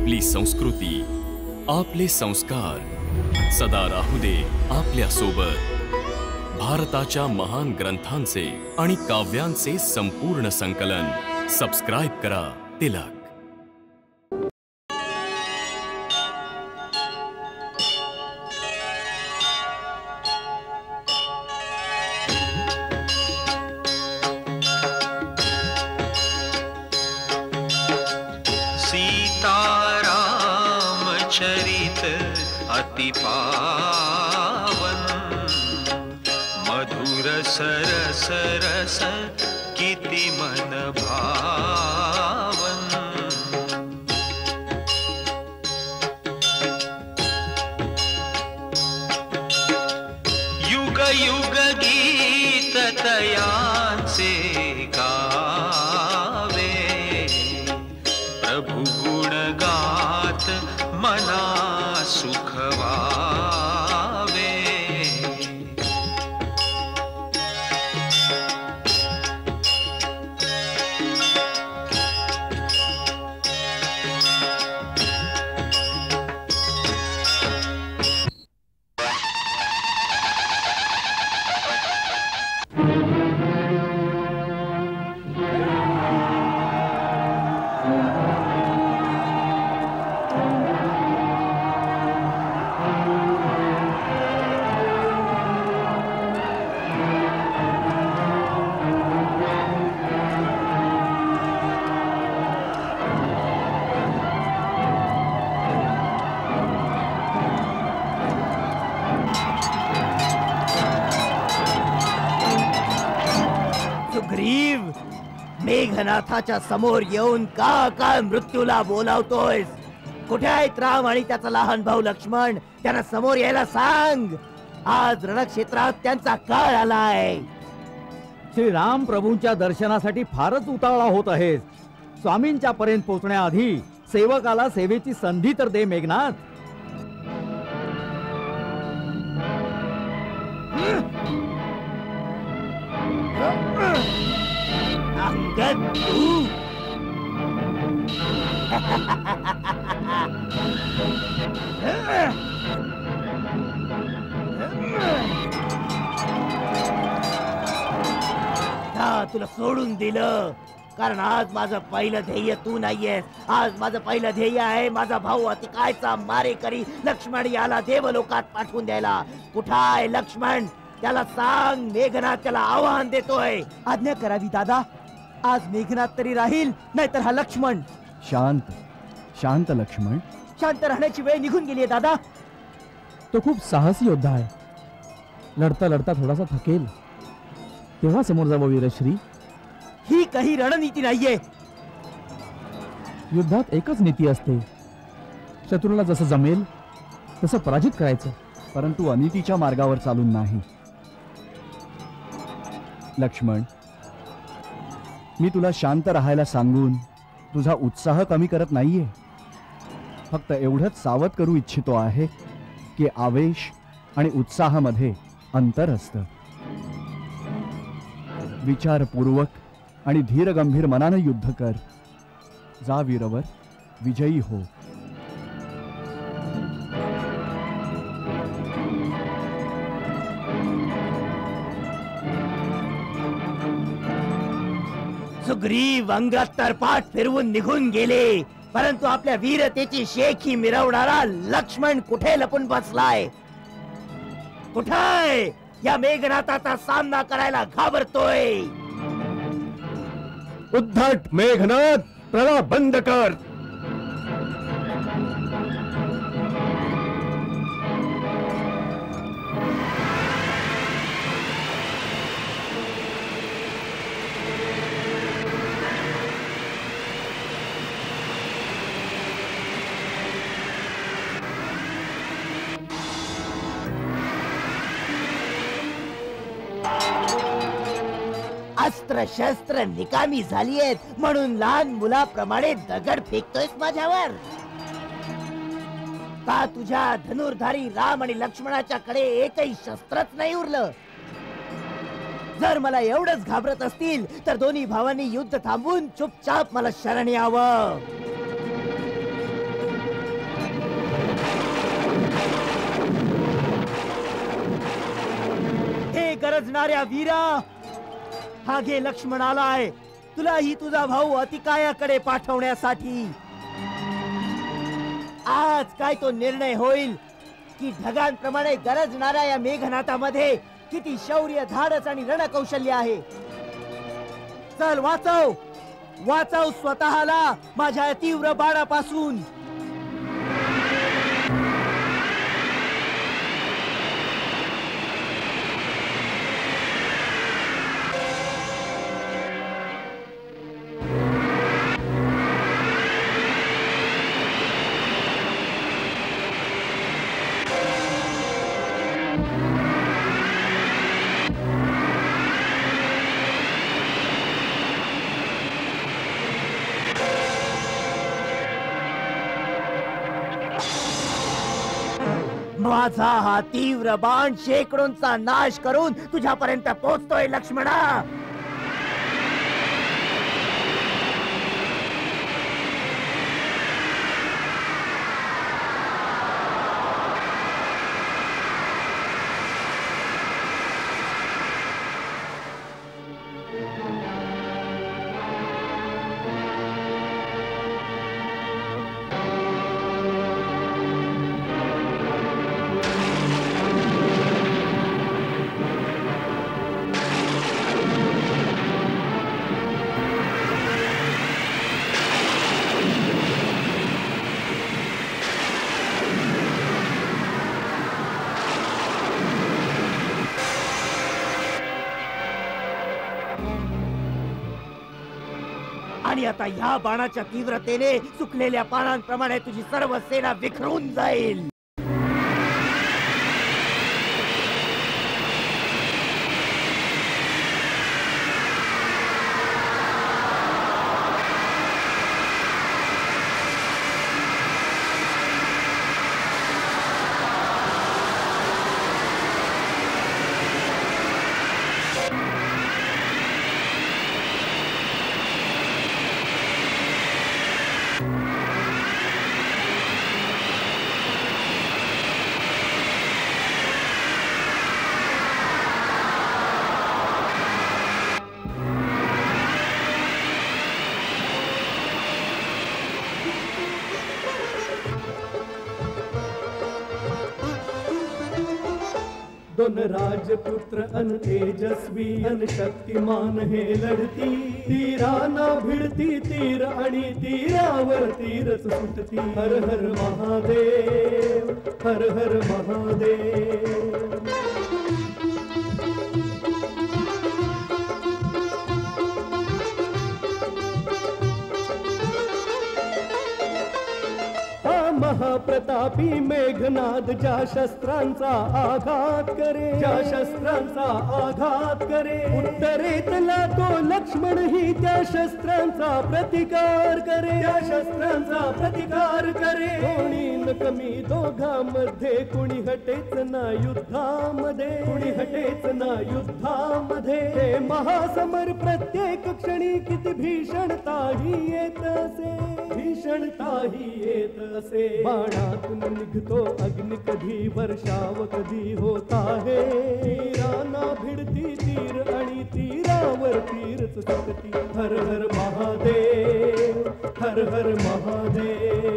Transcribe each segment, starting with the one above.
आपली संस्कृती, आपले संस्कार सदा राहू दे आपल्या सोबत. भारताच्या महान ग्रंथांचे आणि काव्यांचे संपूर्ण संकलन. सबस्क्राइब करा तिलक. चरित अति पावन, मधुर सरस रस किति मन भावन. युग युग गीत तयांचे गावे, प्रभु गुण गात मना सुख वावे. सुग्रीव, मेघनाथाच्या समोर येऊन का मृत्यूला बोलावतोयस? कुठे आहेत राम आणि त्याचा लहान भाऊ लक्ष्मण? त्यांना समोर यायला सांग. आज रणक्षेत्रात त्यांचा काळ आलाय. श्री राम प्रभूंच्या दर्शनासाठी फारच उतावळा होत आहे. स्वामींच्या पर्यंत पोहोचण्याआधी सेवकाला सेवेची संधी तर दे मेघनाथ. अंगद तू तुला सोडून दिलं कारण आज माझं पहिलं ध्येय तू नाहीयेस. आज माझं पहिलं ध्येय आहे माझा भाऊ अतिकायचा मारेकरी लक्ष्मण याला देवलोकात पाठवून द्यायला. कुठं आहे लक्ष्मण? त्याला सांग. मेघनाथ त्याला आव्हान देतोय. आज्ञा करावी दादा. आज मेघनाथ तरी राहील, नाहीतर हा लक्ष्मण. शांत शांत लक्ष्मण. शांत राहण्याची वेळ निघून गेली दादा. तो खूप साहसी योद्धा आहे. लढता लढता थोडासा थकेल, तेव्हा समोर जावं वीरश्री. ही काही रणनीती नाहीये. युद्धात एकच नीती असते, शत्रूला जसं जमेल तसं पराजित करायचं, परंतु अनितीच्या मार्गावर चालून नाही. लक्ष्मण, मी तुला शांत राहायला सांगून तुझा उत्साह कमी करत नाहीये. फक्त एवढंच सावध करू इच्छितो आहे की आवेश आणि उत्साहामध्ये अंतर असतं. विचारपूर्वक आणि धीरगंभीर मनानं युद्ध कर. जा वीरवर, विजयी हो. सुग्रीव अंगात तरपाट फिरवून निघून गेले, परंतु आपल्या वीरतेची शेखी मिरवणारा लक्ष्मण कुठे लपून बसलाय? कुठे या मेघनाथाचा सामना करायला घाबरतोय? उद्धट मेघनाथ, प्रलाप बंद कर. अस्त्र शस्त्र निकामी झाली आहेत म्हणून लहान मुलाप्रमाणे दगड फेकतोयस माझ्यावर का? तुझ्या धनुर्धारी राम आणि लक्ष्मणाच्याकडे एकही शस्त्रच नाही उरलं. जर मला एवढंच घाबरत असतील तर दोन्ही भावांनी युद्ध थांबवून चुपचाप मला शरण यावं. गरजणाऱ्या वीरा, हा घे लक्ष्मण आलाय तुलाही तुझा भाऊ अतिकायाकडे पाठवण्यासाठी. आज काय तो निर्णय होईल की ढगांप्रमाणे गरजणाऱ्या या मेघनाथामध्ये किती शौर्य, धाडस आणि रणकौशल्य आहे. चल वाचव वाचव स्वतःला माझ्या तीव्र बाणापासून. माझा हा तीव्र बाण शेकडोंचा नाश करून तुझ्यापर्यंत पोहोचतोय लक्ष्मणा. आणि आता ह्या बाणाच्या तीव्रतेने सुकलेल्या पानांप्रमाणे तुझी सर्व सेना विखरून जाईल. दोन राजपुत्र अन तेजस्वी अन शक्तिमान हे लढती. तीराना भिडती तीर आणि तीरावर तीरच सुटती. हर हर महादेव, हर हर महादेव. महाप्रतापी मेघनाद ज्या शस्त्रांचा आघात करे, ज्या शस्त्रांचा आघात करे, उत्तरेतला तो लक्ष्मण ही त्या शस्त्रांचा प्रतिकार करे, त्या शस्त्रांचा प्रतिकार करे. कोणी न कमी दोघांमध्ये, कुणी हटेच ना युद्धामध्ये, कुणी हटेच ना युद्धामध्ये. हे महासमर प्रत्येक क्षणी किती भीषणताही येत असे, भीषणताही येत असे. बाणातून निघतो अग्नि कधी, वर्षाव कधी होत आहे. तीराना भिडती तीर आणि तीरावर तीरच सुटती. हर हर महादेव, हर हर महादेव.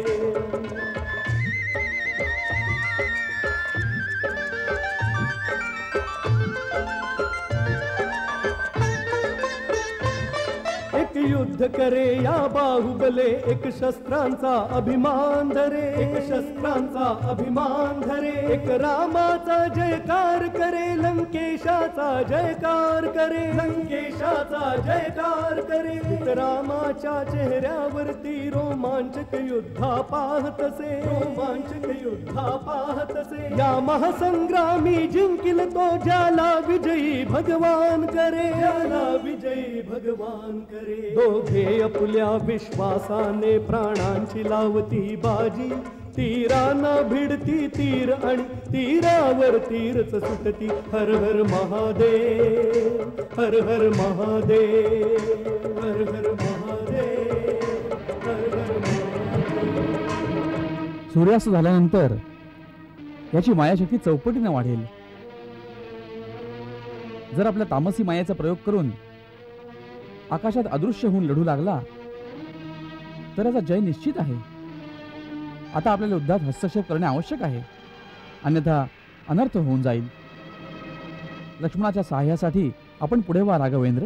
युद्ध करे या बाहुबले, एक शस्त्रांचा अभिमान धरे, एक शस्त्रांचा अभिमान धरे. एक रामाचा जयकार करे, लंकेशाचा जयकार करे, लंकेशाचा जयकार करे. रामाच्या चेहऱ्यावरती रोमांचक युद्धा पाहतसे, रोमांचक युद्धा पाहतसे. या महासंग्रामी जिंकिल तो ज्याला विजयी भगवान करे, ज्याला विजयी भगवान करे. दोघे आपुल्या विश्वासाने प्राणांची लावती बाजी. तीराना भिडती तीर आणि तीरावर तीरच सुटती. हर हर महादेव, हर हर महादेव, हर हर महादेव, हर हर महादेव. सूर्यास्त झाल्यानंतर याची मायाशक्ती चौपटीने वाढेल. जर आपल्या तामसी मायेचा प्रयोग करून आकाशात अदृश्य होऊन लढू लागला तर याचा जय निश्चित आहे. आता आपल्याला युद्धात हस्तक्षेप करणे आवश्यक आहे, अन्यथा अनर्थ होऊन जाईल. लक्ष्मणाच्या सहाय्यासाठी आपण पुढे व्हा राघवेंद्र.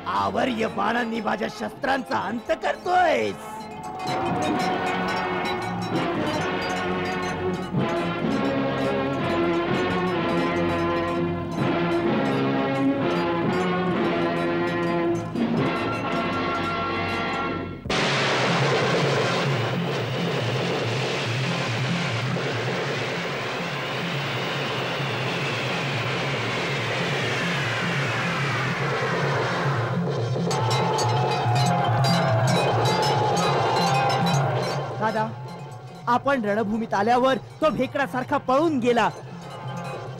आवर्य बाणांनी माझ्या शस्त्रांचा अंत करतोयस. दादा, आपण रणभूमीत आल्यावर तो भेकडासारखा पळून गेला.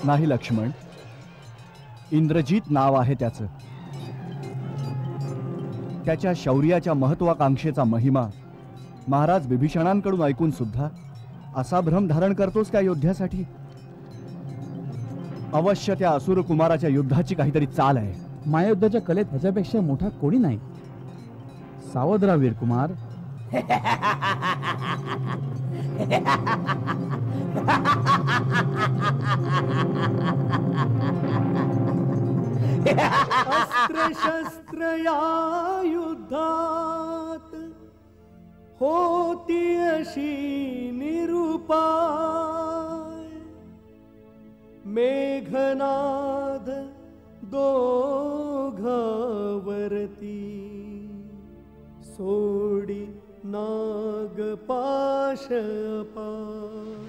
नाही लक्ष्मण, इंद्रजित नाव आहे त्याचं. त्याच्या शौर्याच्या महत्वाकांक्षेचा महिमा महाराज विभीषणांकडून ऐकून सुद्धा असा भ्रम धारण करतोस त्या योद्ध्यासाठी. अवश्य त्या असुर कुमाराच्या युद्धाची काहीतरी चाल आहे. महायुद्धाच्या कलेत ह्याच्यापेक्षा मोठा कोणी नाही. सावध राहा वीर कुमार. अस्त्र शस्त्र या युद्धात होती अशी निरुपाय. मेघनाद दोघावरती सोडी नागपाश अपार.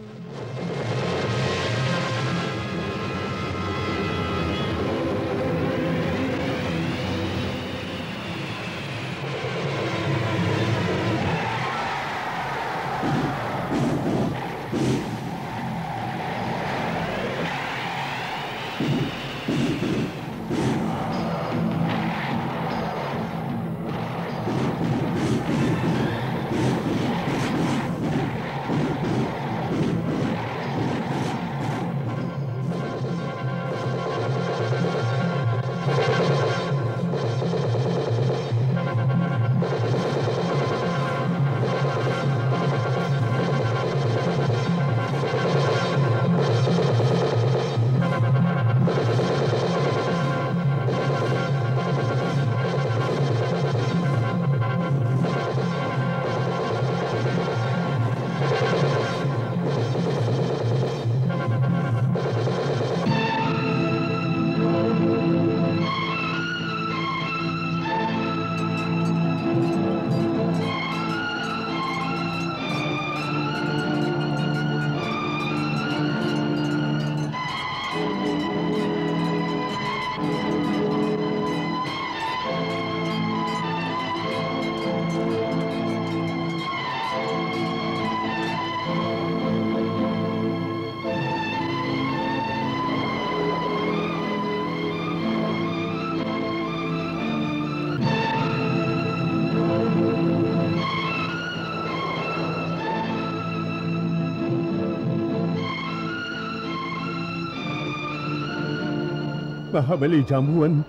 महाबली जांबुवन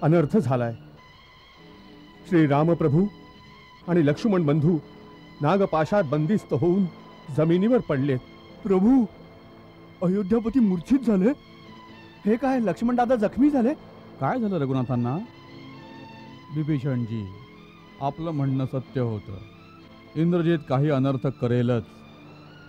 अनर्थ झालाय. श्री रामप्रभू आणि लक्ष्मण बंधू नागपाशात बंदिस्त होऊन जमिनीवर पडलेत. प्रभू, अयोध्यापती मूर्छित झाले. हे काय, लक्ष्मण दादा जखमी झाले? काय झालं रघुनाथांना? विभीषणजी, आपलं म्हणणं सत्य होतं. इंद्रजित काही अनर्थ करेलच.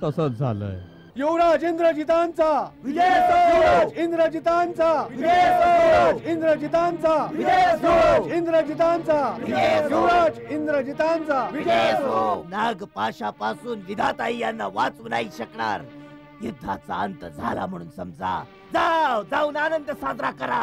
तसंच झालंय. युवराज इंद्रजितांचा विजय असो! इंद्रजितांचा विजय असो! इंद्रजितांचा विजय असो! इंद्रजितांचा विजय असो! युवराज इंद्रजितांचा विजय असो! नागपाशापासून विधाताई यांना वाचवू नाही शकणार. युद्धाचा अंत झाला म्हणून समजा. जाऊन आनंद साजरा करा.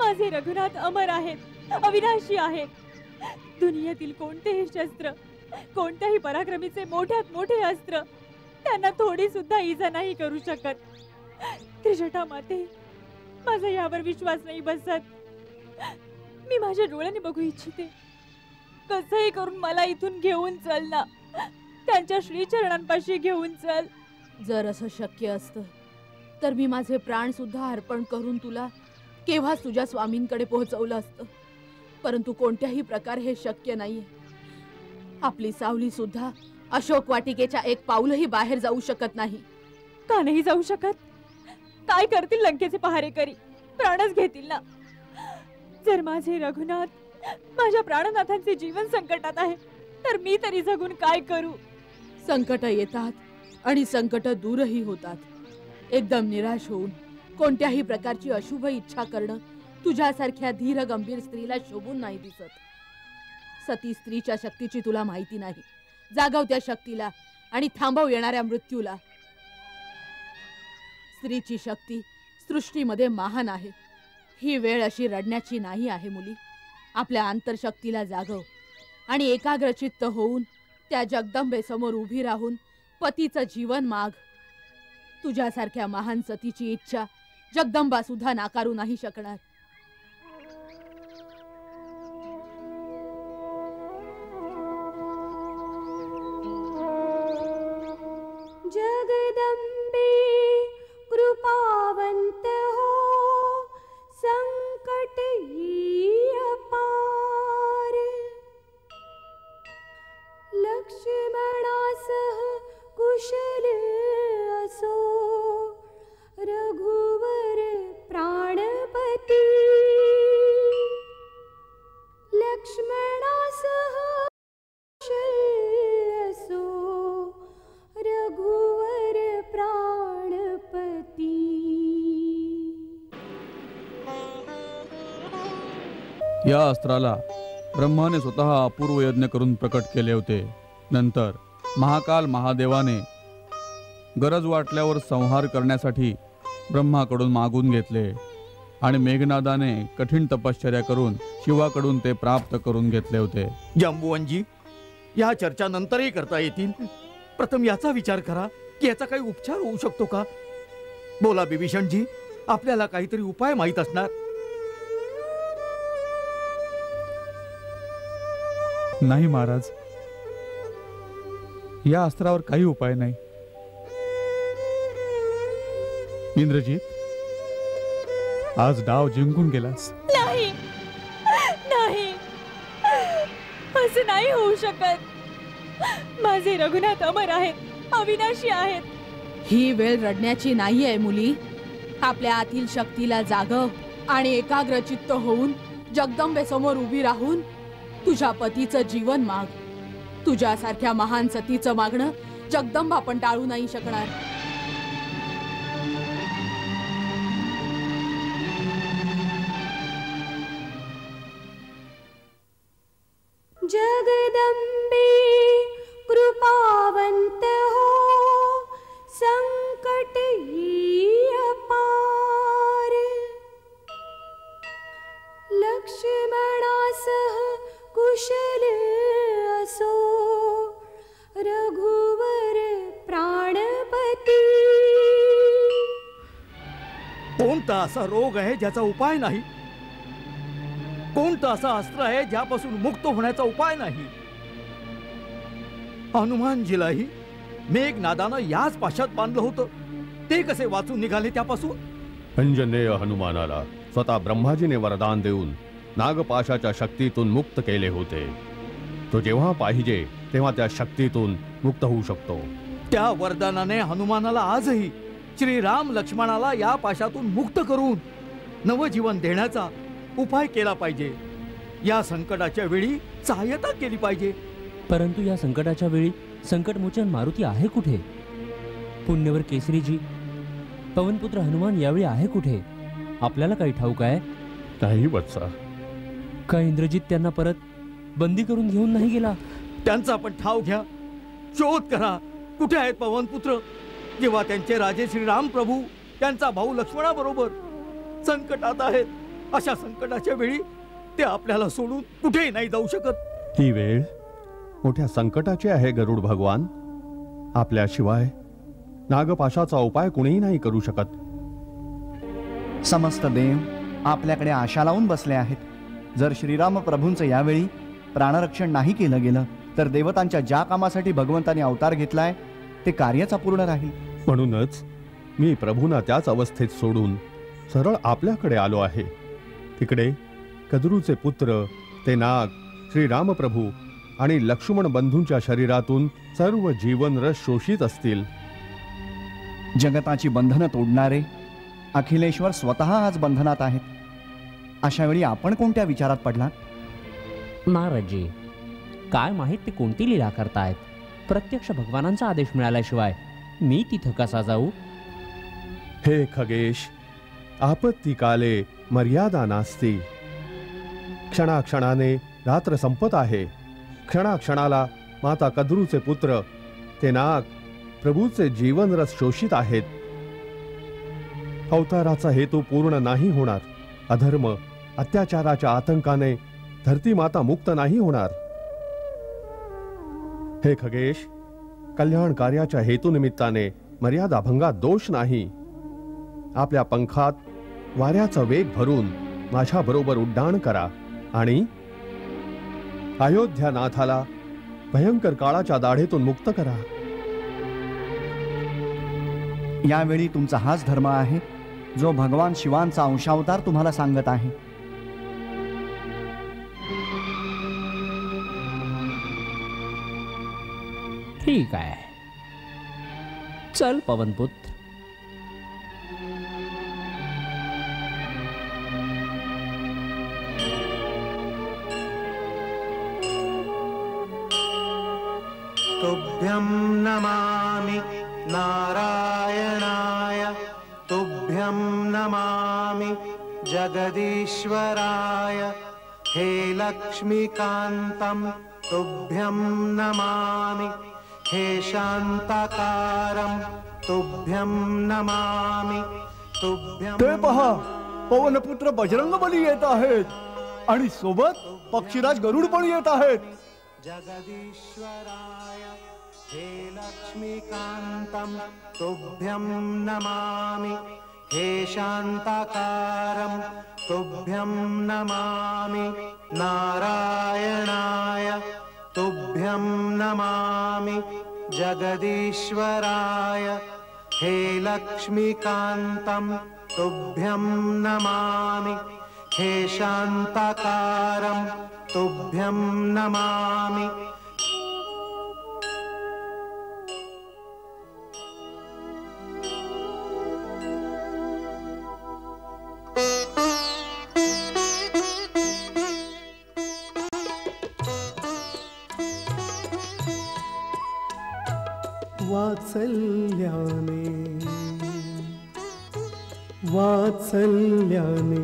माझे रघुनाथ अमर आहेत, अविनाशी आहेत. दुनियेतील कोणतेही शस्त्र, कोणत्याही पराक्रमीचे मोठ्यात मोठे अस्त्र त्यांना थोडी सुद्धा इजा नाही करू शकत. त्रिजटा माते, माझा यावर विश्वास नाही बसत. मी माझ्या डोळ्याने बघू इच्छिते. कसंही करून मला इथून घेऊन चल ना, त्यांच्या श्रीचरणांपाशी घेऊन चल. जर असं शक्य असतं तर मी माझे प्राण सुद्धा अर्पण करून तुला केव्हाच तुझ्या स्वामींकडे पोहोचवलं असतं. परंतु कोणत्याही प्रकारे हे शक्य नाहीये. आपली सावली सुद्धा अशोक वाटिकेच्या एक पाऊलही बाहेर जाऊ शकत नाही. का नाही जाऊ शकत? काय करतील लंकेचे पहारेकरी? प्राणच घेतील ना. जर माझे रघुनाथ, माझ्या प्राणनाथांचे जीवन संकटात आहे तर मी तरी जगून काय करू? संकट येतात आणि संकट दूरही होतात. एकदम निराश होऊन कोणत्याही प्रकारची अशुभ इच्छा करणं तुझ्यासारख्या धीर गंभीर स्त्रीला शोभून नाही दिसत. सती स्त्रीच्या शक्तीची तुला माहिती नाही. जागव त्या शक्तीला आणि थांबव येणाऱ्या मृत्यूला. स्त्रीची शक्ती सृष्टीमध्ये महान आहे. ही वेळ अशी रडण्याची नाही आहे मुली. आपल्या आंतरशक्तीला जागव आणि एकाग्रचित्त होऊन त्या जगदंबेसमोर उभी राहून पतीचं जीवन माग. तुझ्यासारख्या महान सतीची इच्छा जगदंबा सुद्धा नाकारू नाही शकणार. जगदंबे कृपावंत हो, संकट ही अपार. लक्ष्मणासह कुशल असो, रघुवर प्राणपती. लक्ष्मणासह कुशल असो, रघुवर प्राणपती. या अस्त्राला ब्रह्माने स्वतः अपूर्व यज्ञ करून प्रकट केले होते. नंतर महाकाल महादेवाने गरज वाटल्यावर संहार करण्यासाठी ब्रह्माकडून मागून घेतले आणि मेघनादाने कठीण तपश्चर्या करून शिवाकडून ते प्राप्त करून घेतले होते. जांबुवनजी, या चर्चा नंतरही करता येतील. प्रथम याचा विचार करा की याचा काही उपचार होऊ शकतो का? बोला बिभीषणजी, आपल्याला काहीतरी उपाय माहीत असणार. नाही महाराज, या अस्त्रावर काही उपाय नाही. इंद्रजीत, आज डाव जिंकून गेलास. नाही नाही, असं नाही होऊ शकत. माझे रघुनाथ अमर आहेत, अविनाशी आहेत. ही वेळ रडण्याची नाहीये मुली. आपल्या आतील शक्तीला जागव आणि एकाग्रचित्त होऊन जगदंबेसमोर उभी राहून तुझ्या पतीचं जीवन माग. तुझ्यासारख्या महान सतीचं मागणं जगदंबा पण टाळू नाही शकणार. जगदंबे कृपावंत हो, संकट ही अपार. लक्ष्मणासह कुशल असो, रघुवर प्राणपती. कोणता असा रोग आहे ज्याचा उपाय नाही? कोणतं असं अस्त्र आहे ज्यापासून मुक्त होण्याचा उपाय नाही? हनुमानजीलाही मेघनादानं याच पाशात बांधलं होतं. ते कसे वाचून निघाले त्यापासून? अंजनेय हनुमानाला स्वतः ब्रह्माजीने वरदान देऊन नागपाशाच्या शक्तीतून मुक्त केले होते. तो जेव्हा पाहिजे तेव्हा त्या शक्तीतून मुक्त होऊ शकतो. त्या वरदानाने हनुमानाला आजही श्रीराम लक्ष्मणाला या पाशातून मुक्त करून नवजीवन देण्याचा उपाय केला पाहिजे. या संकटाच्या वेळी सहाय्यता केली पाहिजे. परंतु या संकटाच्या वेळी संकटमोचन मारुती आहे कुठे? पुण्यवर केसरीजी, पवनपुत्र हनुमान यावेळी आहे कुठे? आपल्याला काही ठाऊक आहे? नाही वत्सा. का इंद्रजित त्यांना परत बंदी करून घेऊन नाही गेला? त्यांचा पण ठाव घ्या, शोध करा. कुठे आहेत पवनपुत्र? जेव्हा त्यांचे राजे श्रीराम प्रभू त्यांचा भाऊ लक्ष्मणाबरोबर संकटात आहेत अशा संकटाच्या वेळी ते आपल्याला सोडून कुठेही नाही जाऊ शकत. ही वेळ मोठ्या संकटाची आहे गरुड भगवान. आपल्याशिवाय नागपाशाचा उपाय कुणीही नाही करू शकत. समस्त देव आपल्याकडे आशा लावून बसले आहेत. जर श्रीराम प्रभूंचं यावेळी प्राणरक्षण नाही केलं गेलं तर देवतांच्या ज्या कामासाठी भगवंतांनी अवतार घेतलाय ते कार्यच अपूर्ण राहील. म्हणूनच मी प्रभूंना त्याच अवस्थेत सोडून सरळ आपल्याकडे आलो आहे. तिकडे कद्रूचे पुत्र ते नाग, श्रीरामप्रभू आणि लक्ष्मण बंधूंच्या शरीरातून सर्व जीवनरस शोषित असतील. जगताची बंधनं तोडणारे अखिलेश्वर स्वतः आज बंधनात आहेत. अशा वेळी आपण कोणत्या विचारात पडलात? महाराजजी, काय माहीत ते कोणती लीला करतायत. प्रत्यक्ष भगवानांचा आदेश मिळाल्याशिवाय मी तिथं कसा जाऊ? हे खगेश, आपत्ती काले मर्यादा नास्ती. क्षणाक्षणाने रात्र संपत आहे. क्षणाक्षणाला माता कद्रूचे पुत्र ते नाग प्रभूचे जीवनरस शोषित आहेत. अवताराचा हेतू पूर्ण नाही होणार. अधर्म अत्याचाराच्या आतंकाने धरती माता मुक्त नाही होणार. हे खगेश, कल्याण कार्याच्या हेतूनिमित्ताने मर्यादा भंगात दोष नाही. आपल्या पंखात वाऱ्याचा वेग भरून माझ्या बरोबर उड्डाण करा आणि अयोध्यानाथाला भयंकर काळाच्या दाढेतून मुक्त करा. यावेळी तुमचा हाच धर्म आहे जो भगवान शिवांचा अंशावतार तुम्हाला सांगत आहे. ठीक आहे, चल पवनपुत्र. तुभ्यं नमामि नारायणाय, तुभ्यं नमामि जगदीश्वराय. हे लक्ष्मीकान्तं तुभ्यं नमामि. हे शान्ताकारं तुभ्यं नमामि. तुभ्यं ते पहा, पवनपुत्र बजरंग बली येत आहेत आणि सोबत पक्षीराज गरुड पण येत आहेत. जगदीश्वराय हे लक्ष्मीकान्तं तुभ्यं नमामि. हे शान्ताकारं तुभ्यं नमामि. नारायणाय तुभ्यं नमामि. जगदीश्वराय हे लक्ष्मीकान्तं तुभ्यं नमामि. हे शान्ताकारं तुभ्यं नमामि. वात्सल्याने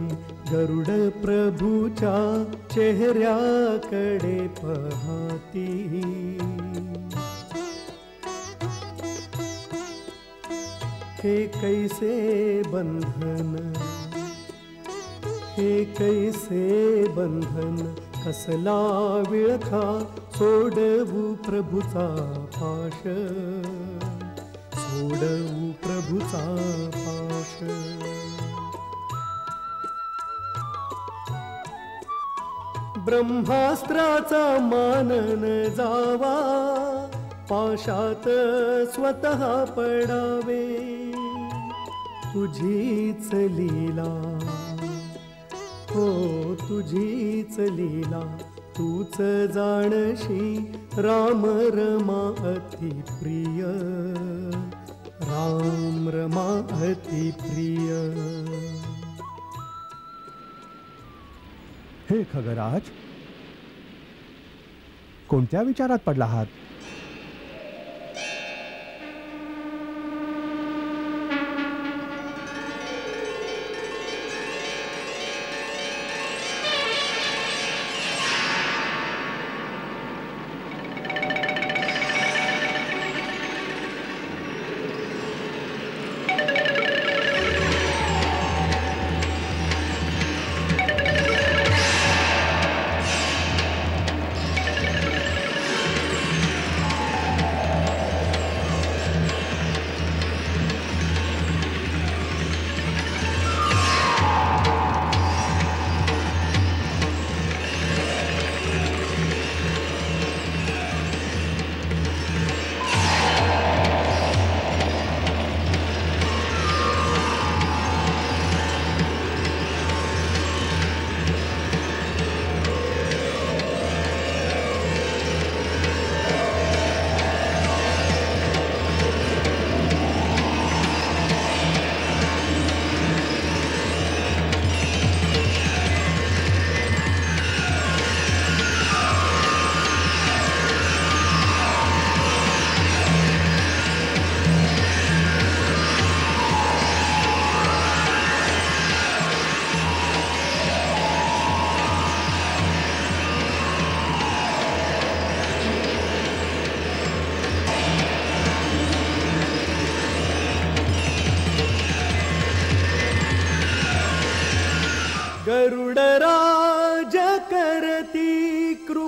गरुड प्रभूच्या चेहऱ्याकडे पहाती. हे कैसे बंधन, हे कैसे बंधन, कसला विळखा सोडवू प्रभूचा पाश, सोडवू प्रभूचा पाश. ब्रह्मास्त्राचा मानन जावा, पाशात स्वतः पडावे. तुझीच लीला, हो तुझीच लीला, तूच जाणशी राम रमा अति प्रिय, राम रमा अति प्रिय. हे खगराज, कोणत्या विचारात पडला आहात?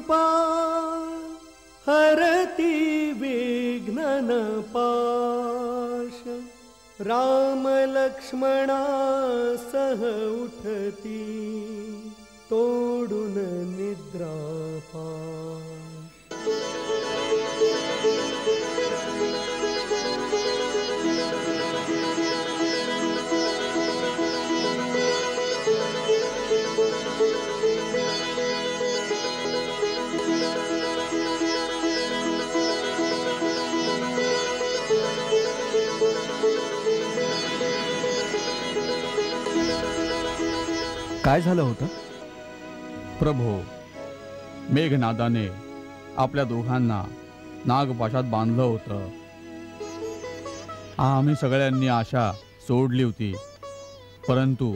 कृपा हरति विघ्नन पाश राम लक्ष्मणा सह उठती तोडून निद्रा काय झालं होतं प्रभो? मेघनादाने आपल्या दोघांना नागपाशात बांधलं होतं. आम्ही सगळ्यांनी आशा सोडली होती, परंतु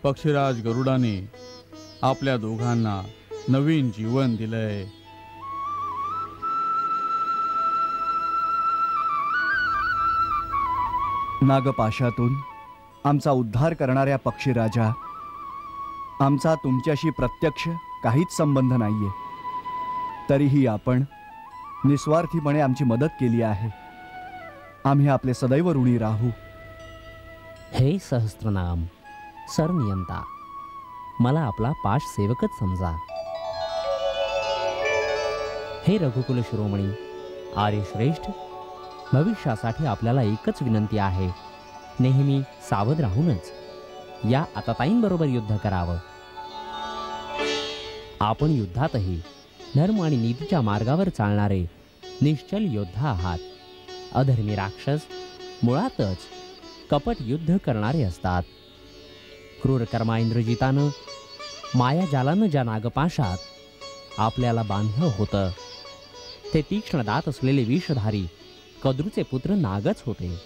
पक्षीराज गरुडाने आपल्या दोघांना नवीन जीवन दिलंय. नागपाशातून आमचा उद्धार करणाऱ्या पक्षीराजा, आमचा तुमच्याशी प्रत्यक्ष काहीच संबंध नाहीये, तरीही आपण निस्वार्थीपणे आमची मदत केली आहे. आम्ही आपले सदैव ऋणी राहू. हे सहस्त्रनाम सरनियंता, मला आपला पाश सेवकच समजा. हे रघुकुल शिरोमणी आर्यश्रेष्ठ, भविष्यासाठी आपल्याला एकच विनंती आहे, नेहमी सावध राहूनच या आताताईंबरोबर युद्ध करावं. आपण युद्धातही धर्म आणि नीतीच्या मार्गावर चालणारे निश्चल योद्धा आहात. अधर्मी राक्षस मुळातच कपट युद्ध करणारे असतात. क्रूर कर्मा इंद्रजितानं मायाजालानं ज्या नागपाशात आपल्याला बांधलं होतं, ते तीक्ष्ण दात असलेले विषधारी कद्रूचे पुत्र नागच होते.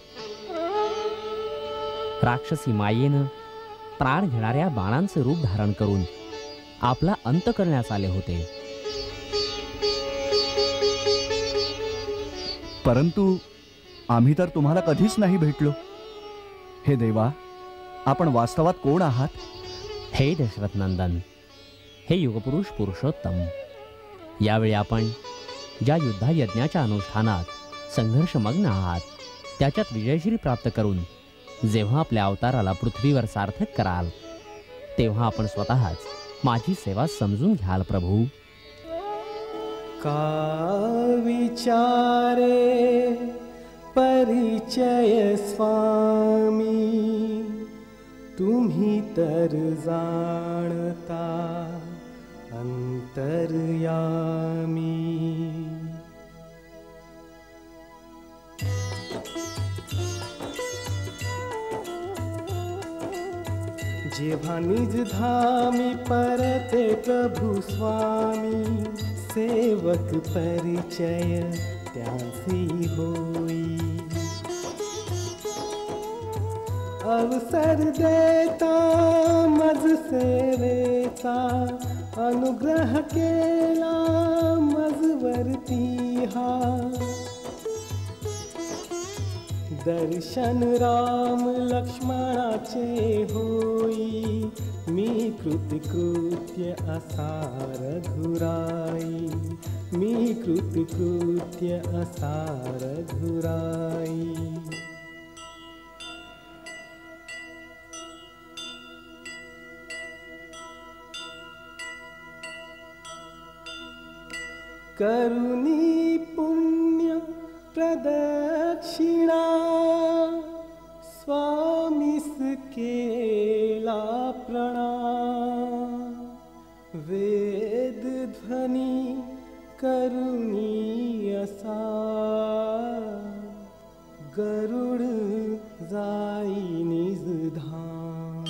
राक्षसी मायेनं प्राण घेणाऱ्या बाणांचे रूप धारण करून आपला अंत करण्यास आले होते. परंतु आम्ही तर तुम्हाला कधीच नाही भेटलो. हे देवा, आपण वास्तवात कोण आहात? हे दशरथ नंदन, हे युगपुरुष पुरुषोत्तम, यावेळी आपण ज्या युद्धा यज्ञाच्या अनुष्ठानात संघर्षमग्न आहात, त्याच्यात विजयश्री प्राप्त करून जेव्हा आपल्या अवताराला पृथ्वीवर सार्थक कराल, तेव्हा आपण स्वतःच माझी सेवा समजून घ्याल प्रभू. का विचारे परिचय स्वामी, तुम्ही तर जाणता अंतर्यामी. जेव्हा निज धामी परते प्रभु स्वामी, सेवक परिचय त्यासी होई. अवसर देता मज सेवेचा, अनुग्रह केला मजवरती हा. दर्शन राम लक्ष्मणाचे होई, मी कृतकृत्य असा रघुराई. मी कृतकृत्य असा रघुराई. करुणी पुण्य प्रदक्षिणा, स्वामीस केला प्रणाम. वेद ध्वनी करुणी असा, गरुड जाई निज धाम.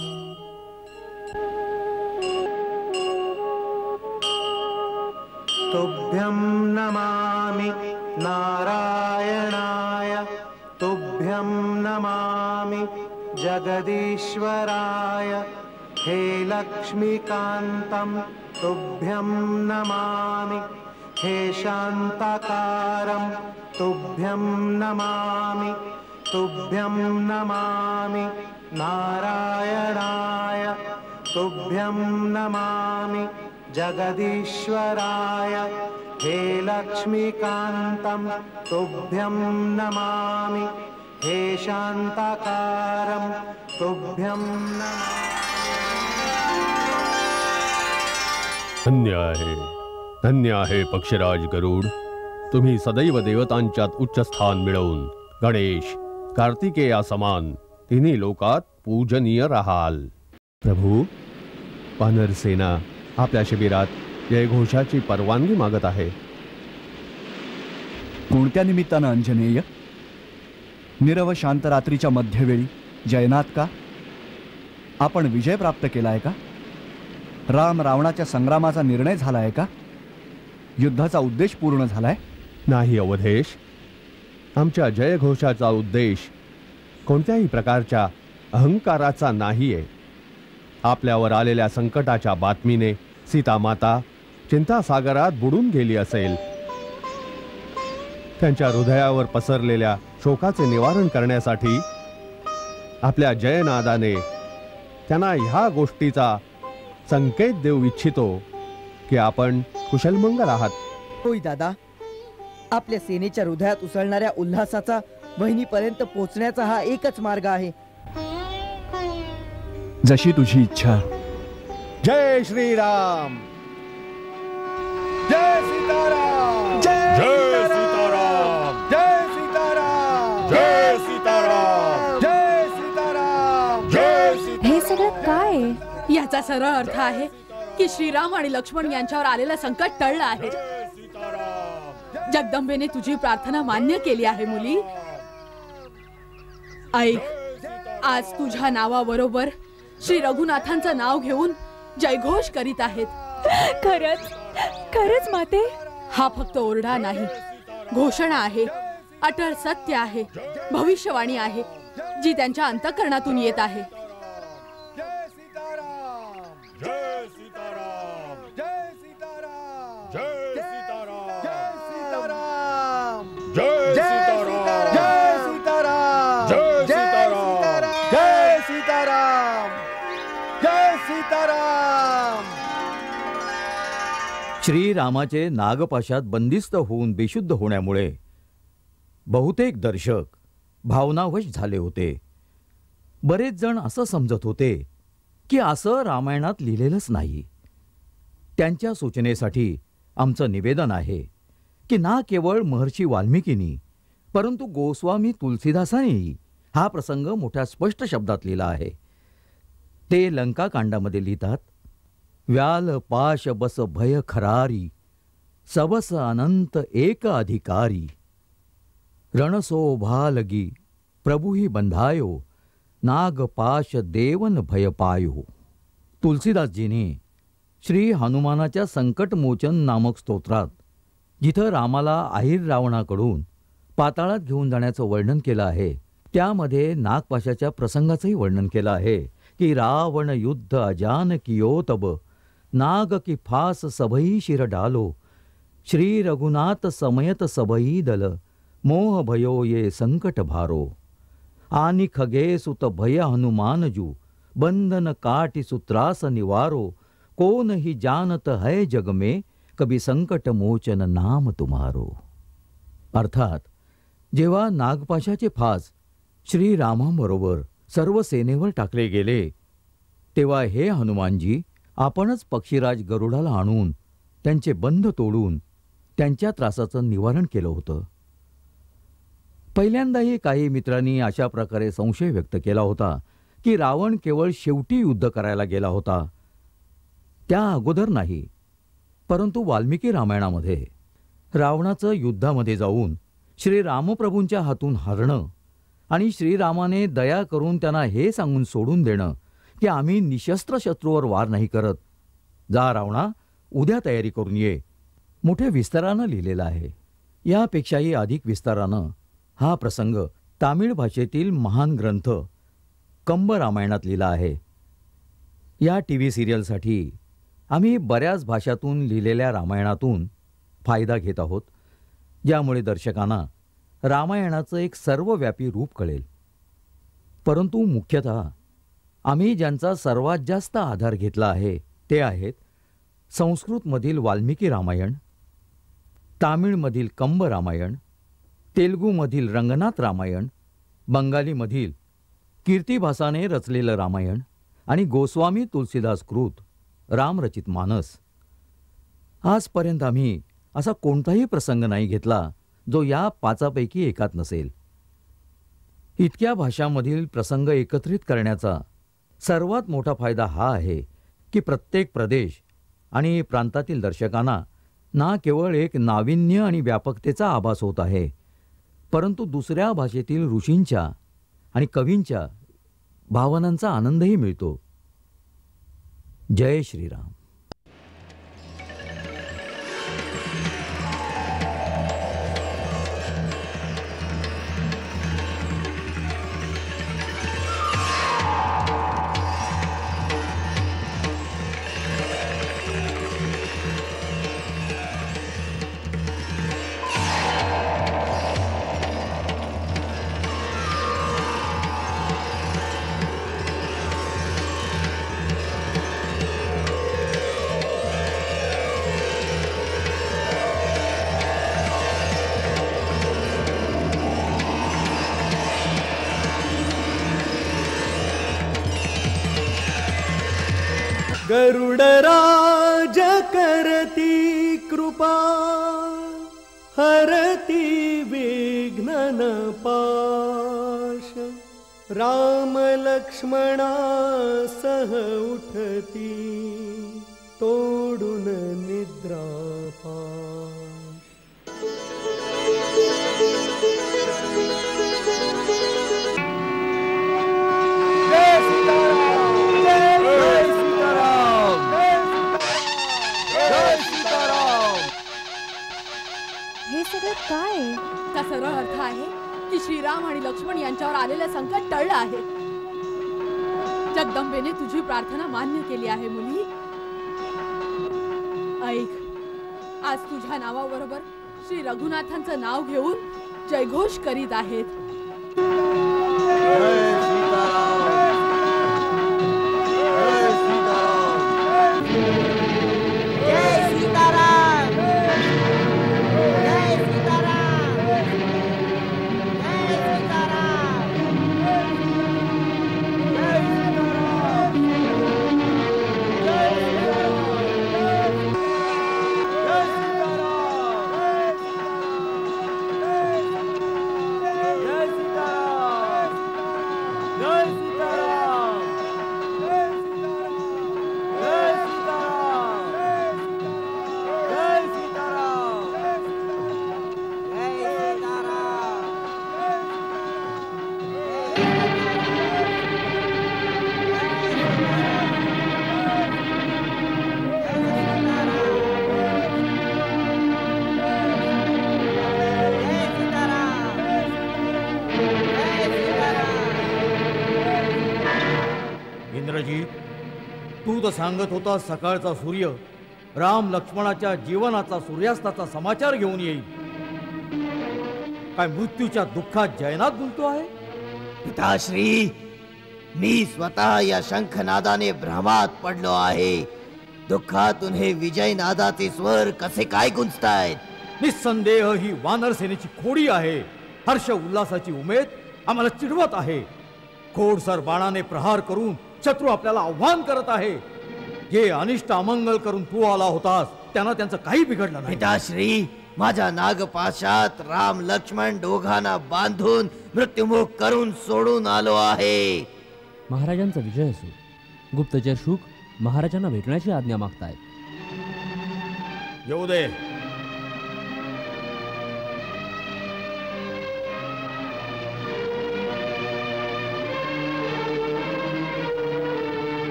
तुभ्यं नमामि नारायणाय, तुभ्यं नमामि जगदीश्वराय. हे लक्ष्मीकान्तं तुभ्यं नमामि, हे शान्ताकारं तुभ्यं नमामि. तुभ्यं नमामि नारायणाय, तुभ्यं नमामि जगदीश्वराय हे लक्ष्मीकान्तं तुभ्यं नमामि हे शान्ताकारं तुभ्यं नमामि। धन्य आहे पक्षीराज गरुड, तुम्ही सदैव देवतांच्यात उच्च स्थान मिळवून गणेश कार्तिकेया समान तिन्ही लोकात पूजनीय राहाल। प्रभू, वानर सेना आपल्या शिबिरात जयघोषाची परवानगी मागत आहे। कोणत्या निमित्तानं अंजनेय? निरव शांत रात्रीच्या मध्यवेळी जयनाथ का? आपण विजय प्राप्त केलाय का? राम रावणाच्या संग्रामाचा निर्णय झालाय का? युद्धाचा उद्देश पूर्ण झालाय? नाही अवधेश, आमच्या जयघोषाचा उद्देश कोणत्याही प्रकारच्या अहंकाराचा नाहीये। आपल्यावर आलेल्या संकटाच्या बातमीने सीता माता चिंतासागरात बुडून गेली असेल। त्यांच्या हृदयावर पसरलेल्या शोकाचे निवारण करण्यासाठी आपल्या जयनादाने त्यांना ह्या गोष्टीचा संकेत देऊ इच्छितो की आपण कुशलमंगल आहात। होय दादा, आपल्या सेनेच्या हृदयात उसळणाऱ्या उल्हासाचा वहिनीपर्यंत पोहोचण्याचा हा एकच मार्ग आहे। जशी तुझी इच्छा। जय श्रीराम, जय सीताराम, जय सीताराम, जय सीताराम, जय सीताराम, जय सीताराम, जय सीताराम। हे सगळं काय आहे? याचा सरळ अर्थ आहे की श्रीराम आणि लक्ष्मण यांच्यावर आलेलं संकट टळलं आहे। जगदंबेने तुझी प्रार्थना मान्य केली आहे मुली। ऐक, आज तुझ्या नावाबरोबर श्री रघुनाथांचं नाव घेऊन जयघोष करीत आहेत। खरंच खरंच माते? हा फक्त ओरडा नाही, घोषणा आहे, अटळ सत्य आहे, भविष्यवाणी आहे जी त्यांच्या अंतःकरणातून येत आहे। जय सीताराम, जय सीताराम, जय सीताराम, जय सीताराम, जय सीताराम, जय सीताराम, जय सीताराम, जय सीताराम, जय सीताराम, जय सीताराम। श्रीरामाचे नागपाशात बंदिस्त होऊन बेशुद्ध होण्यामुळे बहुतेक दर्शक भावनावश झाले होते। बरेच जण असं समजत होते की असं रामायणात लिहिलेलंच नाही। त्यांच्या सूचनेसाठी आमचं निवेदन आहे की ना केवळ महर्षी वाल्मिकींनी परंतु गोस्वामी तुलसीदासांनी हा प्रसंग मोठ्या स्पष्ट शब्दात लिहिला आहे। ते लंकाकांडामध्ये लिहितात, व्याल पाश बस भय खरारी, सबस अनंत एक अधिकारी, रणसो लगी प्रभुही बंधायो, नाग पाश देवन भय पायो। तुलसीदासजीने श्री हनुमानाच्या संकटमोचन नामक स्तोत्रात जिथं रामाला अहिर रावणाकडून पाताळात घेऊन जाण्याचं वर्णन केलं आहे, त्यामध्ये नागपाशाच्या प्रसंगाचंही वर्णन केलं आहे की रावण युद्ध अजान कियो तब, नाग की फास सबई शिर डालो, श्री रघुनाथ समयत सबई दल, मोह भयो ये संकट भारो, आनि खगे सुत भय हनुमान जू, बंधन काटि सुत्रास निवारो, को नहीं जानत है जग में, कभी संकट मोचन नाम तुम्हारो। अर्थात जेव्हा नागपाशाचे फास श्रीरामाबरोबर सर्व सेनेवर टाकले गेले तेव्हा हे हनुमानजी आपणच पक्षीराज गरुडाला आणून त्यांचे बंध तोडून त्यांच्या त्रासाचं निवारण केलं होतं। पहिल्यांदाही काही मित्रांनी अशा प्रकारे संशय व्यक्त केला होता की रावण केवळ शेवटी युद्ध करायला गेला होता, त्या अगोदर नाही। परंतु वाल्मिकी रामायणामध्ये रावणाचं युद्धामध्ये जाऊन श्रीरामप्रभूंच्या हातून हरणं आणि श्रीरामाने दया करून त्यांना हे सांगून सोडून देणं की आम्ही निशस्त्र शत्रूवर वार नाही करत, जा रावणा उद्या तयारी करून ये, मोठ्या विस्तारानं लिहिलेला आहे। यापेक्षाही अधिक विस्तारानं हा प्रसंग तामिळ भाषेतील महान ग्रंथ कंब रामायणात लिहिला आहे। या टीव्ही सिरियलसाठी आम्ही बऱ्याच भाषातून लिहिलेल्या रामायणातून फायदा घेत आहोत, ज्यामुळे दर्शकांना रामायणाचं एक सर्वव्यापी रूप कळेल। परंतु मुख्यतः आम्ही ज्यांचा सर्वात जास्त आधार घेतला आहे ते आहेत संस्कृतमधील वाल्मिकी रामायण, तामिळमधील कंब रामायण, तेलुगूमधील रंगनाथ रामायण, बंगालीमधील कीर्तिभासाने रचलेलं रामायण आणि गोस्वामी तुलसीदास कृत रामरचित मानस. आजपर्यंत आम्ही असा कोणताही प्रसंग नाही घेतला जो या पाचापैकी एकात नसेल. इतक्या भाषांमधील प्रसंग एकत्रित करण्याचा सर्वात मोठा फायदा हा आहे की प्रत्येक प्रदेश आणि प्रांतातील दर्शकांना ना केवळ एक नाविन्य आणि व्यापकतेचा आभास होत आहे, परंतु दुसऱ्या भाषेतील ऋषींच्या आणि कवींच्या भावनांचा आनंदही मिळतो. जय श्रीराम. गरुडराज करती कृपा हरती विघ्नन पाश राम लक्ष्मणा सह उठती तोडून निद्रा पाश. हे सगळं काय? का सरळ अर्थ आहे की श्रीराम आणि लक्ष्मण यांच्यावर आलेलं संकट टळलं आहे. जगदंबेने तुझी प्रार्थना मान्य केली आहे मुली. ऐक, आज तुझ्या नावाबरोबर श्री रघुनाथांचं नाव घेऊन जयघोष करीत आहेत. तू तर सांगत होता सकाळचा सूर्य राम लक्ष्मणाच्या जीवनाचा सूर्यास्ताचा समाचार घेऊन येईल. काय मृत्यूच्या दुःखात जयनाथ बोलतो आहे? पिताश्री, मी स्वतः या शंखनादाने भ्रमात पडलो आहे. दुःखातून हे विजयनादाचे स्वर कसे काय गुंजतायत? निस्संदेह ही वानर सेनेची खोडी आहे. हर्ष उल्हासाची उमेद आम्हाला चिडवत आहे. खोडसर बाणाने प्रहार करून शत्रू आपल्याला आव्हान करत आहे. जे अनिष्ट अमंगल करून तू आला होतास त्यांना त्यांचं काही बिघडलं नाही. पिताश्री, माझ्या नागपाशात राम लक्ष्मण दोघांना बांधून मृत्युमुख करून सोडून आलो आहे. महाराजांचा विजय असो. गुप्तचर शुक महाराजांना भेटण्याची आज्ञा मागतायत. येऊ दे.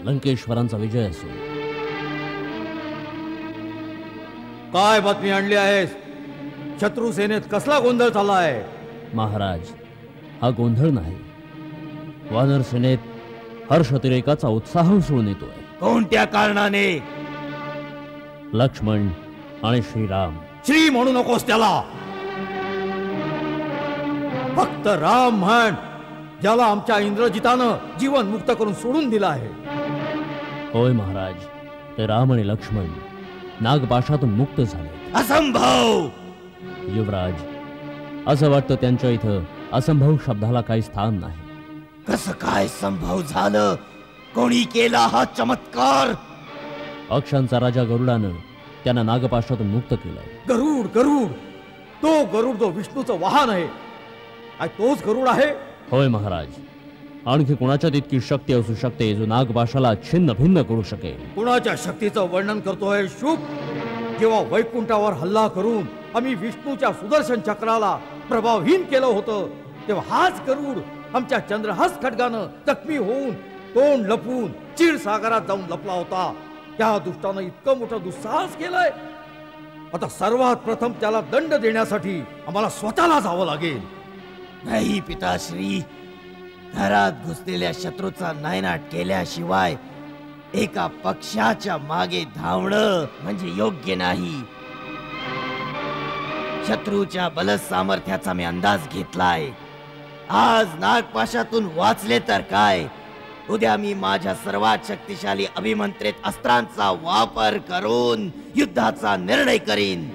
लंकेश्वरांचा विजय असो. काय बातमी आणली आहेस? शत्रू सेनेत कसला गोंधळ झाला आहे? महाराज, हा गोंधळ नाही. वानर सेनेत हर्षतिरेकाचा उत्साह उचळून येतोय. कोणत्या कारणाने? लक्ष्मण आणि श्रीराम. श्री म्हणू नकोस त्याला. फक्त राम म्हण. ज्याला आमच्या इंद्रजितानं जीवन मुक्त करून सोडून दिलं आहे. होय महाराज, ते राम आणि लक्ष्मण नागपाशातून मुक्त झाले. असंभव! युवराज, असं वाटतं त्यांच्या इथं असंभव शब्दाला काही स्थान नाही. कसं काय संभव झालं? कोणी केला हा चमत्कार? अक्षांचा राजा गरुडानं त्यांना नागपाशातून मुक्त केलंय. गरुड गरुड, तो गरुड जो विष्णूचं वाहन आहे, काय तोच गरुड आहे? होय महाराज, आणखी कुणाच्यात इतकी शक्ती असू शकते जो नागपाशाला छिन्न भिन्न करू शकेल? कुणाच्या शक्तीचं वर्णन करतोय शुभ? जेव्हा वैकुंठावर हल्ला करून आम्ही विष्णूच्या सुदर्शन चक्राला प्रभावहीन केलं होतं, तेव्हा हाच गरुड आमच्या चंद्रहस्त खड्गानं जखमी होऊन तोंड लपवून क्षीरसागरात जाऊन लपला होता. त्या दुष्टानं इतकं मोठं दुस्साहस केलंय. आता सर्वात प्रथम त्याला दंड देण्यासाठी आम्हाला स्वतःला जावं लागेल. नाही पिताश्री, घरात घुसलेल्या शत्रूचा नायनाट केल्याशिवाय एका पक्षाच्या मागे धावणं म्हणजे योग्य नाही. शत्रूच्या बलस सामर्थ्याचा मी अंदाज घेतलाय. आज नागपाशातून वाचले तर काय, उद्या मी माझ्या सर्वात शक्तिशाली अभिमंत्रित अस्त्रांचा वापर करून युद्धाचा निर्णय करीन.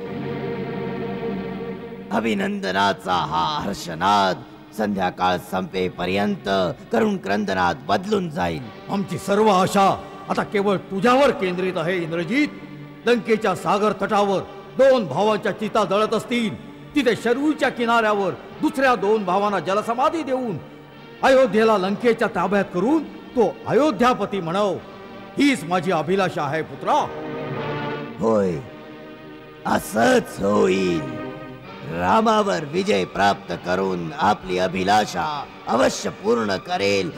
अभिनंदनाचा हा हर्षनाद संध्याकाळ संपेपर्यंत करुण क्रंदनात बदलून जाईल. आमची सर्व आशा आता केवळ तुझ्यावर केंद्रित आहे इंद्रजित. लंकेच्या सागर तटावर 2 भावांच्या चिता जळत असतील, तिथे शरूरच्या किनाऱ्यावर दुसऱ्या 2 भावांना जलसमाधी देऊन अयोध्येला लंकेच्या ताब्यात करून तो अयोध्यापती म्हणाव, हीच माझी अभिलाषा आहे पुत्रा. होय, असंच होईल. रामावर विजय प्राप्त करून आपली अभिलाषा अवश्य पूर्ण करेल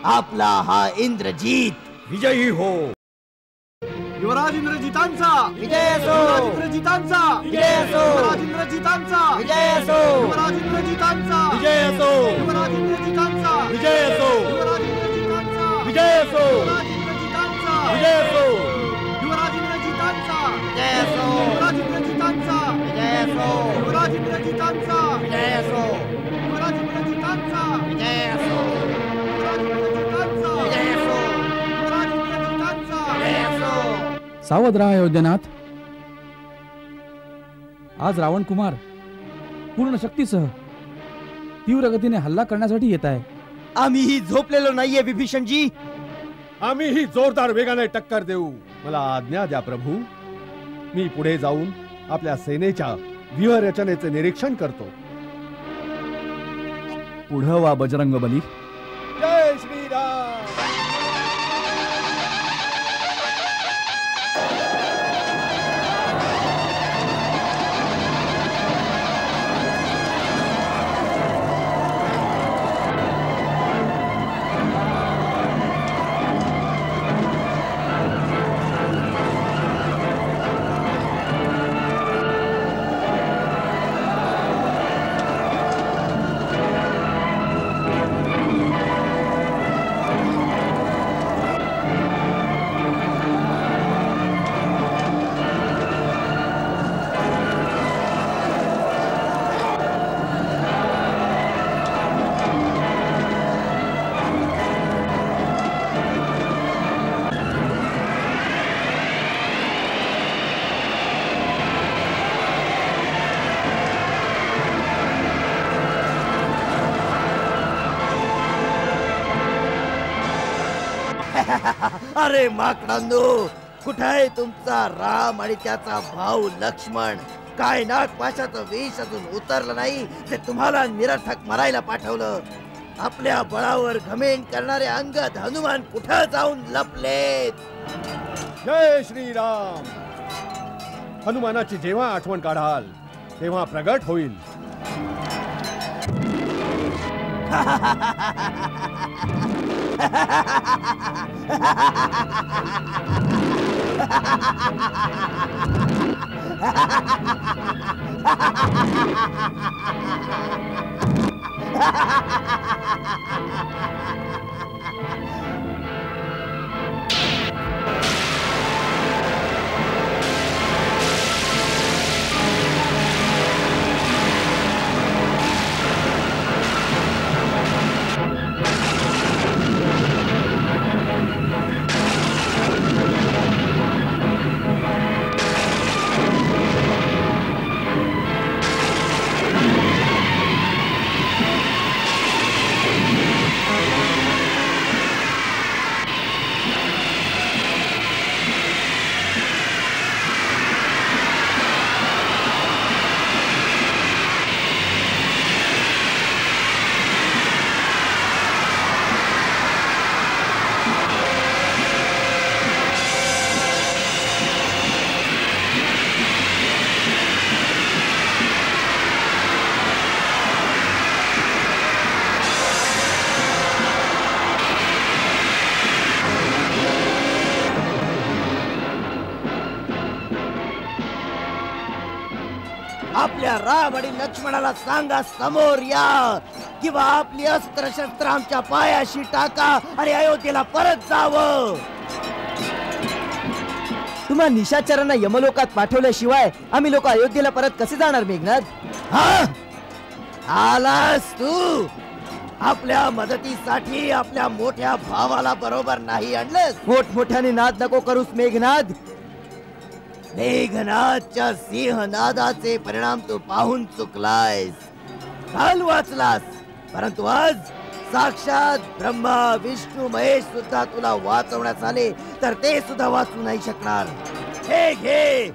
आपला हा इंद्रजीत. विजयी हो. युवराज इंद्रजितांचा विजय असो. युवराज इंद्रजितांचा विजय असो. युवराज इंद्रजितांचा विजय असो. युवराज इंद्रजितांचा विजय असो. युवराज इंद्रजितांचा विजय असो. युवराज इंद्रजितांचा विजय असो. युवराज इंद्रजितांचा विजय असो. युवराज इंद्रजितांचा विजय असो. युवराज इंद्रजितांचा विजय असो. युवराज इंद्रजितांचा विजय असो. युवराज इंद्रजितांचा विजय असो. युवराज इंद्रजितांचा विजय असो. युवराज इंद्रजितांचा विजय असो. सावध राहा अयोध्यनाथ. आज रावण कुमार पूर्ण शक्तीसह तीव्र गतीने हल्ला करण्यासाठी येत आहे. आम्हीही झोपलेलो नाहीये विभीषणजी. आम्हीही जोरदार वेगाने टक्कर देऊ. मला आज्ञा द्या प्रभू. मी पुढे जाऊन आपल्या सेनेच्या व्यूहरचनेचे निरीक्षण करतो. पुढं वा बजरंग बली. जय श्रीराम. अरे माकडांनो, कुठे आहे तुमचा राम आणि त्याचा भाऊ लक्ष्मण? काय नागपाशाचं विष अजून उतरलं नाही ते तुम्हाला निरर्थक मरायला पाठवलं. आपल्या बळावर घमेंड करणारे अंगद हनुमान कुठं जाऊन लपलेत? जय श्रीराम. हनुमानाची जेव्हा आठवण काढाल तेव्हा प्रगट होईल. आपल्या राम आणि लक्ष्मणाला सांगा समोर या, किंवा आपली अस्त्र शस्त्र आमच्या पायाशी टाका आणि अयोध्येला परत जावं. तुम्हा निशाचरांना यमलोकात पाठवल्याशिवाय आम्ही लोक अयोध्येला परत कसे जाणार मेघनाथ? हा, आलास तू? आपल्या मदतीसाठी आपल्या मोठ्या भावाला बरोबर नाही आणलंस? मोठमोठ्याने नाद नको करूस मेघनाथ. मेघनाथच्या सिंहनादाचे परिणाम तू पाहून चुकलायस. काल वाचलास, परंतु आज साक्षात ब्रह्मा विष्णू महेश सुद्धा तुला वाचवण्यास आले तर ते सुद्धा वाचू नाही शकणार. हे घे.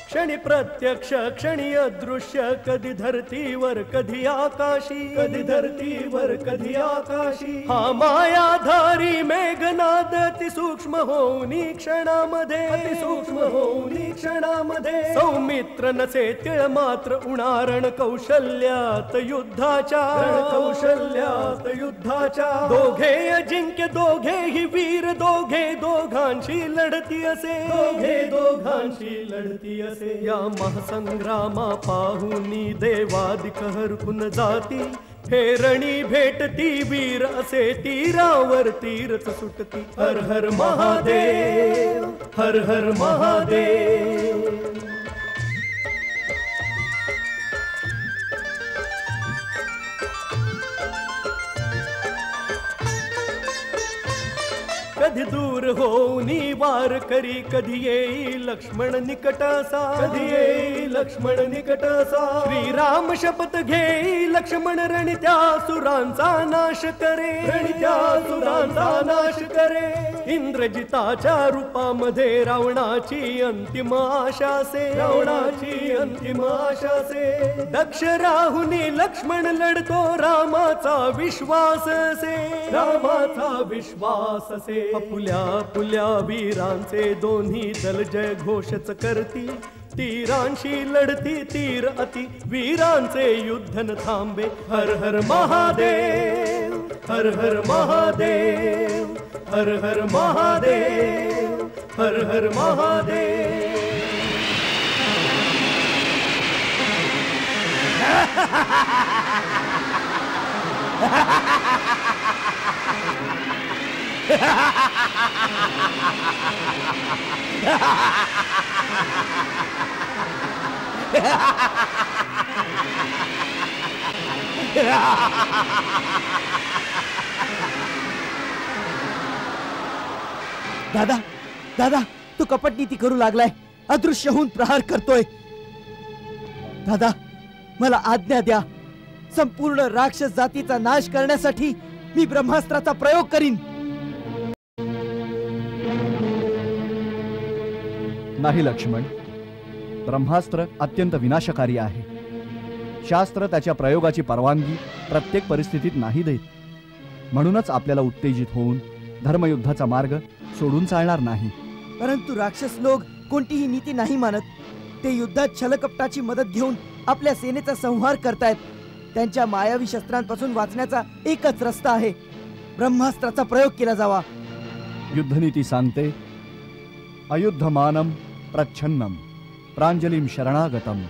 क्षणी प्रत्यक्ष क्षणी अदृश्य, कधी धरतीवर कधी आकाशी, कधी धरतीवर कधी आकाशी. हा मायाधारी मेघनाद अति सूक्ष्म होऊन क्षणामध्ये, अति सूक्ष्म होऊन क्षणामध्ये. सौमित्र नसे तिळ मात्र उणारण कौशल्यात युद्धाच्या, कौशल्यात युद्धाच्या. दोघे अजिंक्य दोघेही वीर, दोघे दोघांशी लढती असे, दोघे दोघांशी लढती असे. या महासंग्रामा पाहुनी देवादिक हरकून जाती, फेरणी भेटती वीर असे तीरावर तीरच सुटती. हर हर महादेव, हर हर महादेव. कधी दूर होऊनी वार करी, कधी येई लक्ष्मण निकटासा, कधी येई लक्ष्मण निकटासा. श्रीराम शपथ घेई लक्ष्मण रणित्या सुरांचा नाश करे, रणित्या सुरांचा नाश करे. इंद्रजिताच्या रूपामध्ये रावणाची अंतिम आशा से, रावणाची अंतिम आशा से. दक्ष राहुनी लक्ष्मण लढतो रामाचा विश्वास से, रामाचा विश्वास से. पुल्या पुल्या वीरांचे दोन्ही दल जय घोषच करती, तीरांशी लढती तीर अति वीरांचे युद्ध न थांबे. हर हर महादेव, हर हर महादेव, हर हर महादेव, हर हर महादेव. दादा, दादा, तू कपट नीती करू लागलाय, अदृश्य होऊन प्रहार करतोय. दादा, मला आज्ञा द्या. संपूर्ण राक्षस जातीचा नाश करण्यासाठी मी ब्रह्मास्त्राचा प्रयोग करीन. नाही लक्ष्मण, ब्रह्मास्त्र अत्यंत विनाशकारी आहे. शास्त्र त्याच्या प्रयोगाची परवानगी प्रत्येक परिस्थितीत नाही देत. म्हणूनच आपल्याला उत्तेजित होऊन धर्मयुद्धाचा मार्ग सोडून चालणार नाही. परंतु राक्षस लोक कोणतीही नीती नाही मानत. ते युद्धात छलकपटाची मदत घेऊन आपल्या सेनेचा संहार करतायत. त्यांच्या मायावी शस्त्रांपासून वाचण्याचा एकच रस्ता आहे, ब्रह्मास्त्राचा प्रयोग केला जावा. युद्धनीती सांगते, अयुद्धमानम प्रच्छन्नम प्रांजलिम शरणागतम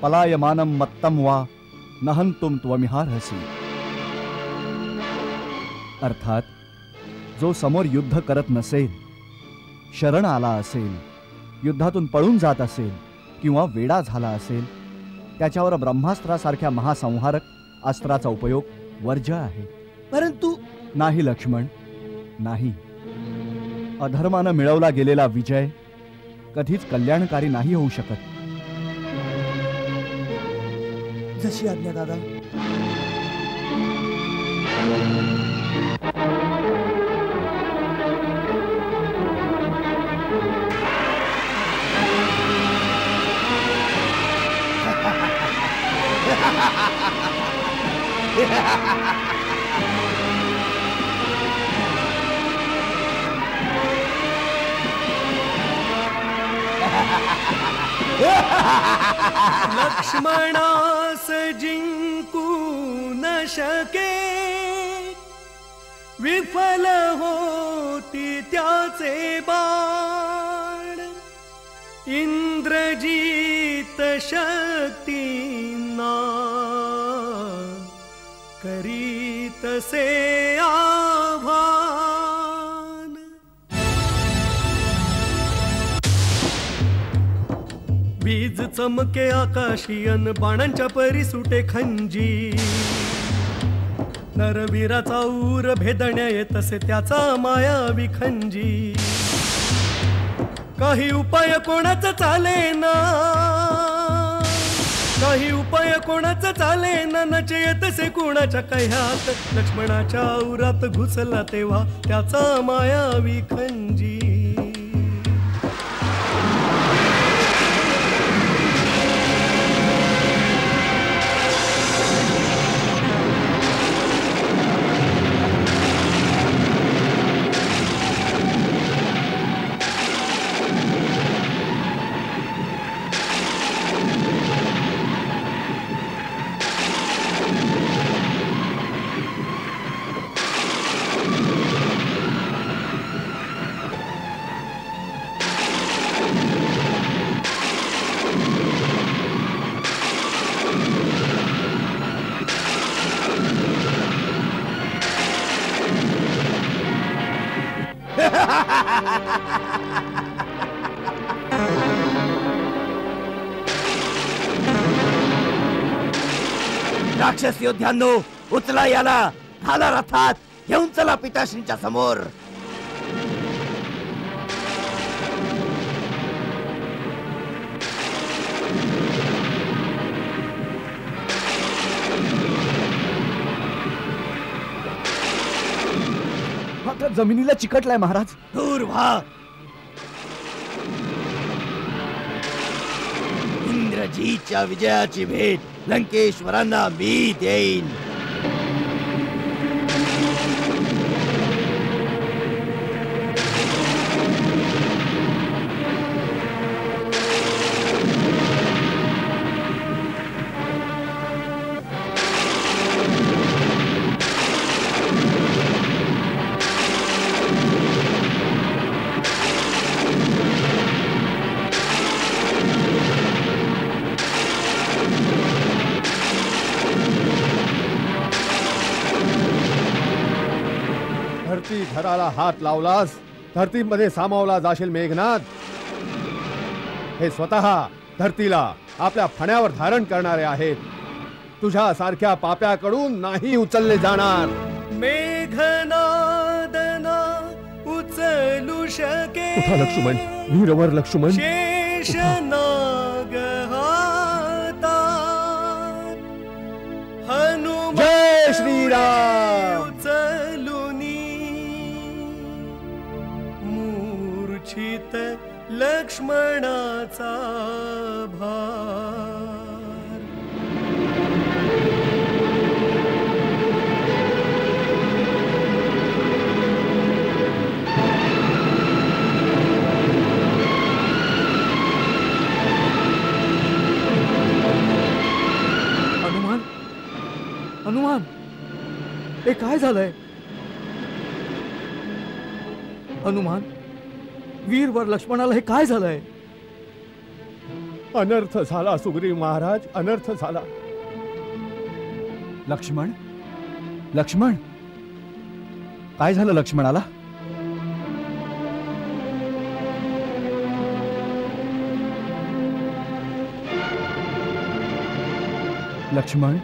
पलायमानम मत्तम वा नहंतुम त्वमिहार्हसि. अर्थात जो समोर युद्ध करत नसेल, शरण आला असेल, युद्धातून पळून जात असेल किंवा वेडा झाला असेल, त्याच्यावर ब्रह्मास्त्रासारख्या महासंहारक अस्त्राचा उपयोग वर्ज्य आहे. परंतु नाही लक्ष्मण, नाही. अधर्मानं मिळवला गेलेला विजय कधीच कल्याणकारी नाही होऊ शकत. जशी आज्ञा दादा. लक्ष्मणास जिंकू न शके, विफल होती त्याचे बाण. इंद्रजीत शक्तींना करीतसे आव्हान. वीज चमके आकाशी अन बाणांच्या परी सुटे खंजी. नरवीराचा ऊर भेदण्या येतसे त्याचा मायावी खंजी. काही उपाय कोणाचा चालेना, काही उपाय कोणाचा चालेना. नचेतसे कोणाच्या कह्यात, लक्ष्मणाच्या उरात घुसला तेव्हा त्याचा मायावी खंजी. राक्षस योद्ध्यांनो, उचला याला, घाला रथात, घेऊन चला पिताश्रींच्या समोर. मात्र जमिनीला चिकटलाय महाराज. दूर व्हा. इंद्रजीच्या विजयाची भेट लंकेश्वरांना मी देईन. धरती धराला हात लावलास, धरतीमध्ये सामावला जाशील मेघनाद. हे स्वतः धरतीला आपल्या फण्यावर धारण करणारे आहेत. तुझ्या सारख्या पाप्याकडून नाही उचलले जाणार. मेघनादना उचलू शके. उठा लक्ष्मण, वीरवर लक्ष्मण. शेष नाग हातात, हनुमान जय श्रीराम. उचलुनी मूर्छित लक्ष्मणाचा भार. हनुमान, हे काय झालंय? हनुमान, वीरवर लक्ष्मणाला हे काय झालंय? अनर्थ झाला सुग्रीव महाराज, अनर्थ झाला. लक्ष्मण, लक्ष्मण, काय झालं लक्ष्मणाला? लक्ष्मण,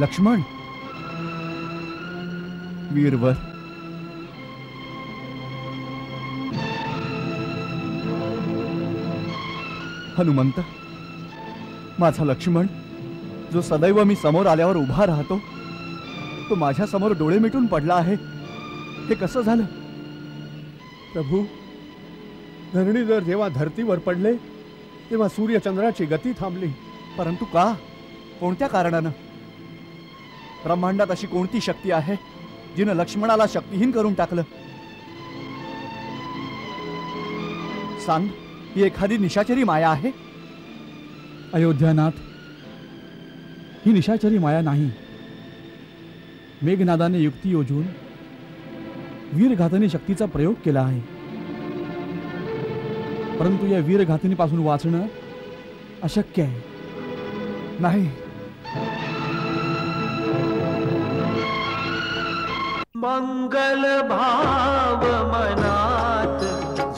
लक्ष्मण, वीरवर, हनुमंत, माझा लक्ष्मण, जो सदैव मी समोर आल्यावर उभा राहतो, तो माझ्या समोर डोळे मिटून पडला आहे. हे कसं झालं? प्रभू, धरणीधर जेव्हा धरतीवर पडले तेव्हा सूर्यचंद्राची गती थांबली. परंतु का? कोणत्या कारणानं? ब्रह्मांडात अशी कोणती शक्ती आहे जिनं लक्ष्मणाला शक्तिहीन करून टाकलं? सांग, ही एखादी निशाचरी माया आहे? अयोध्यानाथ, ही निशाचरी माया नाही. मेघनादाने युक्ती योजून वीरघातनी शक्तीचा प्रयोग केला आहे. परंतु या वीरघातनीपासून वाचणं अशक्य आहे. नाही, मंगल भाव मनात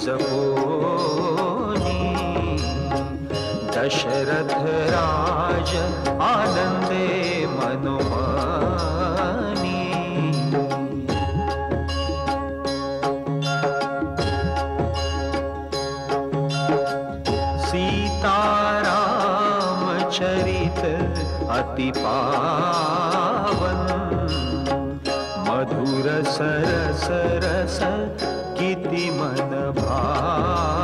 जपोनी, दशरथ राज आनंदे मनोमानी. सीताराम चरित अति पावन, मधुर सरस रस किति मन भावन.